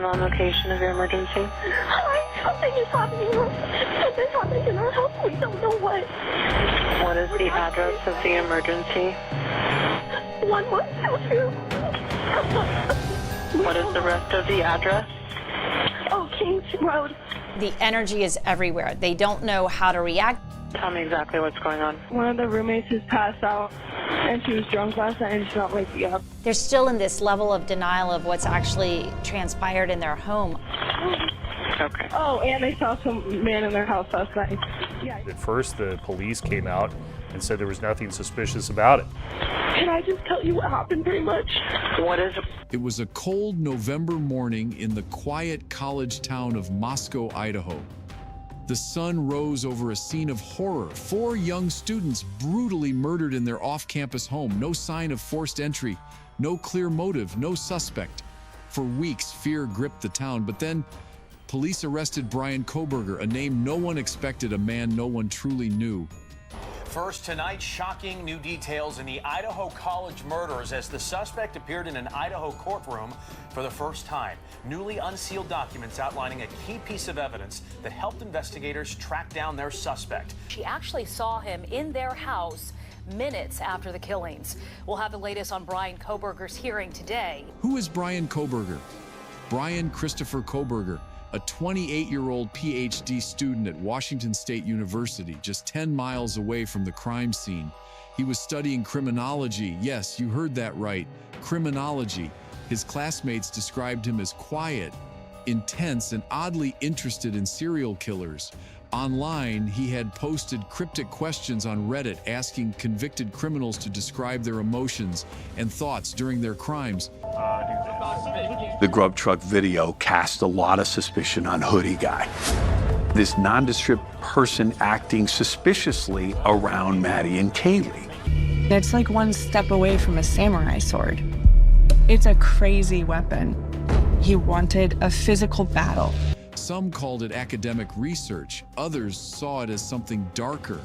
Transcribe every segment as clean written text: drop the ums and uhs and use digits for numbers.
On location of your emergency? Hi, something is happening. Something's happening in our house. We don't know what. What is the address of the emergency? 1122. What is the rest of the address? Oh, Kings Road. The energy is everywhere. They don't know how to react. Tell me exactly what's going on. One of the roommates has passed out, and she was drunk last night, and she's not waking up. They're still in this level of denial of what's actually transpired in their home. Okay. Oh, and they saw some man in their house last night. Yeah. At first, the police came out and said there was nothing suspicious about it. Can I just tell you what happened pretty much? What is it? It was a cold November morning in the quiet college town of Moscow, Idaho. The sun rose over a scene of horror. 4 young students brutally murdered in their off-campus home. No sign of forced entry, no clear motive, no suspect. For weeks, fear gripped the town, but then police arrested Bryan Kohberger, a name no one expected, a man no one truly knew. First tonight, shocking new details in the Idaho college murders as the suspect appeared in an Idaho courtroom for the first time. Newly unsealed documents outlining a key piece of evidence that helped investigators track down their suspect. She actually saw him in their house minutes after the killings. We'll have the latest on Bryan Kohberger's hearing today. Who is Bryan Kohberger? Bryan Christopher Kohberger, a 28-year-old PhD student at Washington State University, just 10 miles away from the crime scene. He was studying criminology. Yes, you heard that right, criminology. His classmates described him as quiet, intense, and oddly interested in serial killers. Online, he had posted cryptic questions on Reddit asking convicted criminals to describe their emotions and thoughts during their crimes. The grub truck video cast a lot of suspicion on Hoodie Guy. This nondescript person acting suspiciously around Maddie and Kaylee. It's like one step away from a samurai sword. It's a crazy weapon. He wanted a physical battle. Some called it academic research. Others saw it as something darker.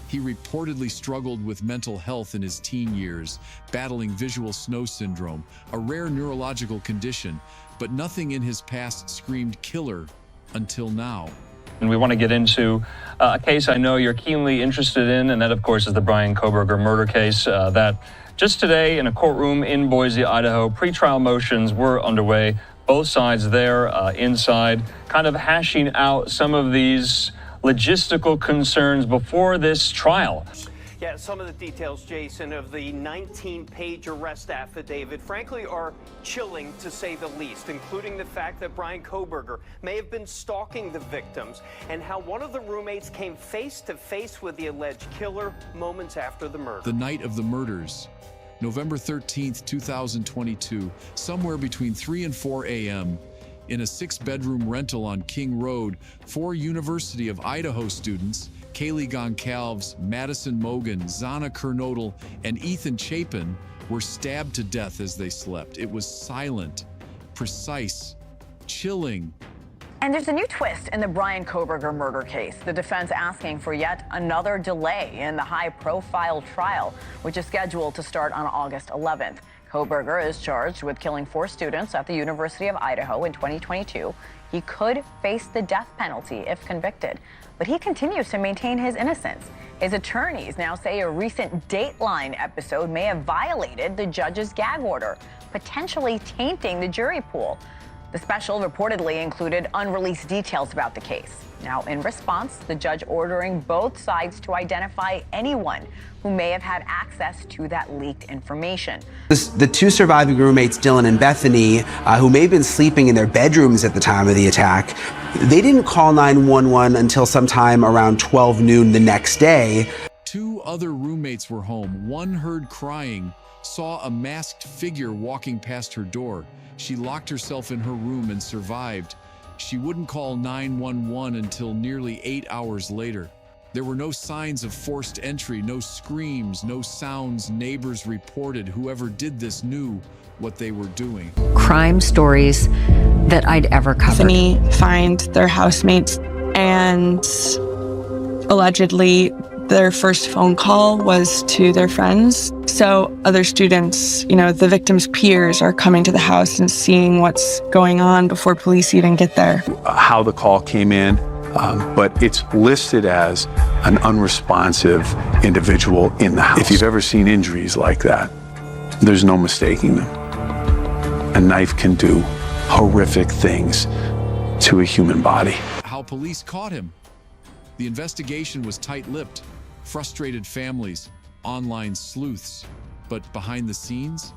He reportedly struggled with mental health in his teen years, battling visual snow syndrome, a rare neurological condition, but nothing in his past screamed killer until now. And we want to get into a case I know you're keenly interested in, and that, of course, is the Bryan Kohberger murder case that just today in a courtroom in Boise, Idaho, pretrial motions were underway. Both sides there inside, kind of hashing out some of these logistical concerns before this trial. Yeah, some of the details, Jason, of the 19-page arrest affidavit, frankly, are chilling to say the least, including the fact that Bryan Kohberger may have been stalking the victims and how one of the roommates came face to face with the alleged killer moments after the murder. The night of the murders, November 13th, 2022, somewhere between 3 and 4 a.m., in a 6-bedroom rental on King Road, 4 University of Idaho students, Kaylee Goncalves, Madison Mogan, Zana Kernodle, and Ethan Chapin, were stabbed to death as they slept. It was silent, precise, chilling. And there's a new twist in the Bryan Kohberger murder case. The defense asking for yet another delay in the high-profile trial, which is scheduled to start on August 11th. Kohberger is charged with killing 4 students at the University of Idaho in 2022. He could face the death penalty if convicted, but he continues to maintain his innocence. His attorneys now say a recent Dateline episode may have violated the judge's gag order, potentially tainting the jury pool. The special reportedly included unreleased details about the case. Now, in response, the judge ordering both sides to identify anyone who may have had access to that leaked information. The 2 surviving roommates, Dylan and Bethany, who may have been sleeping in their bedrooms at the time of the attack, they didn't call 911 until sometime around 12 noon the next day. 2 other roommates were home. One heard crying, saw a masked figure walking past her door. She locked herself in her room and survived. She wouldn't call 911 until nearly 8 hours later. There were no signs of forced entry, no screams, no sounds neighbors reported. Whoever did this knew what they were doing. Crime stories that I'd ever covered. Bethany find their housemates, and allegedly their first phone call was to their friends So other students, the victim's peers are coming to the house and seeing what's going on before police even get there. How the call came in, but it's listed as an unresponsive individual in the house. If you've ever seen injuries like that, there's no mistaking them. A knife can do horrific things to a human body. How police caught him. The investigation was tight-lipped, frustrated families, online sleuths. But behind the scenes,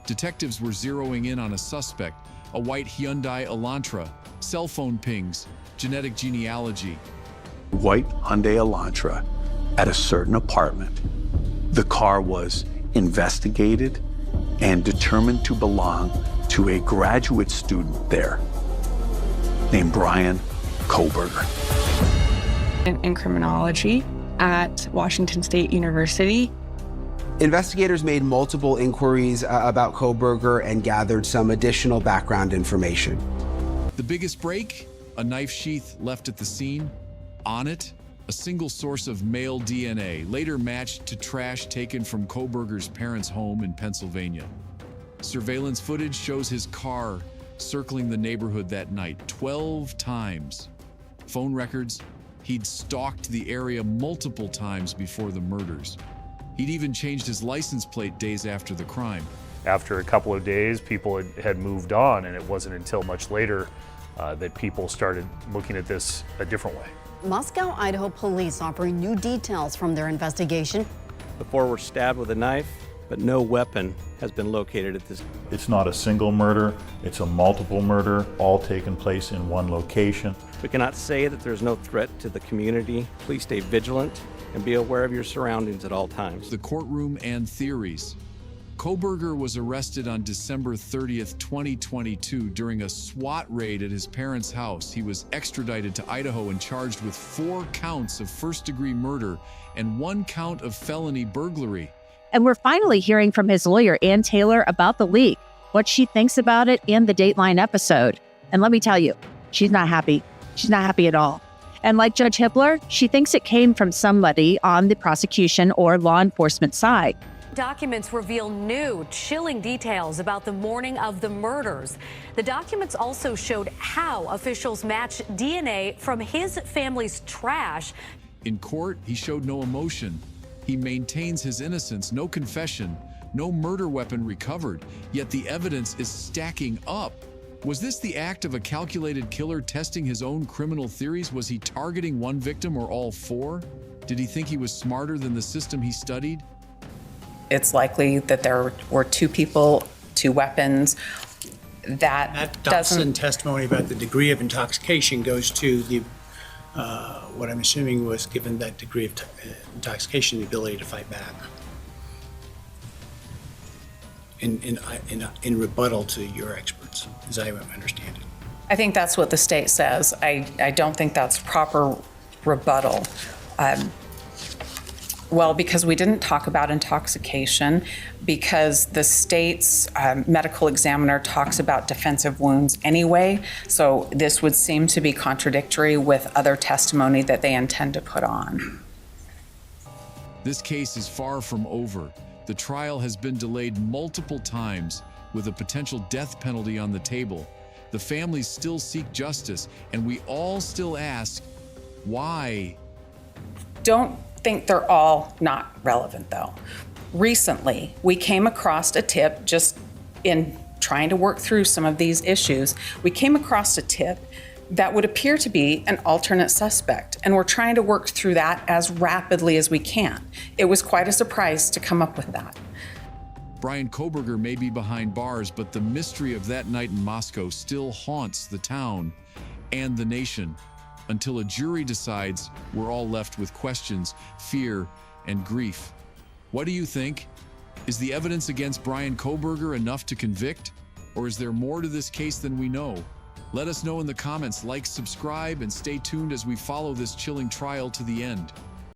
detectives were zeroing in on a suspect, a white Hyundai Elantra, cell phone pings, genetic genealogy. White Hyundai Elantra at a certain apartment. The car was investigated and determined to belong to a graduate student there named Bryan Kohberger. In criminology at Washington State University. Investigators made multiple inquiries about Kohberger and gathered some additional background information. The biggest break? A knife sheath left at the scene. On it, a single source of male DNA, later matched to trash taken from Kohberger's parents' home in Pennsylvania. Surveillance footage shows his car circling the neighborhood that night 12 times. Phone records, he'd stalked the area multiple times before the murders. He'd even changed his license plate days after the crime. After a couple of days, people had moved on, and it wasn't until much later that people started looking at this a different way. Moscow, Idaho police offering new details from their investigation. The four were stabbed with a knife, but no weapon has been located at this. It's not a single murder, it's a multiple murder, all taking place in one location. We cannot say that there's no threat to the community. Please stay vigilant and be aware of your surroundings at all times. The courtroom and theories. Kohberger was arrested on December 30th, 2022 during a SWAT raid at his parents' house. He was extradited to Idaho and charged with 4 counts of first-degree murder and 1 count of felony burglary. And we're finally hearing from his lawyer, Ann Taylor, about the leak, what she thinks about it and the Dateline episode. And let me tell you, she's not happy. She's not happy at all. And like Judge Hippler, she thinks it came from somebody on the prosecution or law enforcement side. Documents reveal new, chilling details about the morning of the murders. The documents also showed how officials matched DNA from his family's trash. In court, he showed no emotion. He maintains his innocence, no confession, no murder weapon recovered, yet the evidence is stacking up. Was this the act of a calculated killer testing his own criminal theories? Was he targeting one victim or all 4? Did he think he was smarter than the system he studied? It's likely that there were 2 people, 2 weapons. That Dotson testimony about the degree of intoxication goes to the what I'm assuming was, given that degree of intoxication, the ability to fight back. In rebuttal to your experts, as I understand it. I think that's what the state says. I don't think that's proper rebuttal. Well, because we didn't talk about intoxication, because the state's medical examiner talks about defensive wounds anyway, so this would seem to be contradictory with other testimony that they intend to put on. This case is far from over. The trial has been delayed multiple times with a potential death penalty on the table. The families still seek justice, and we all still ask, why? Don't think they're all not relevant, though. Recently, we came across a tip, just in trying to work through some of these issues, we came across a tip that would appear to be an alternate suspect, and we're trying to work through that as rapidly as we can. It was quite a surprise to come up with that. Bryan Kohberger may be behind bars, but the mystery of that night in Moscow still haunts the town and the nation. Until a jury decides, we're all left with questions, fear, and grief. What do you think? Is the evidence against Bryan Kohberger enough to convict? Or is there more to this case than we know? Let us know in the comments, like, subscribe, and stay tuned as we follow this chilling trial to the end.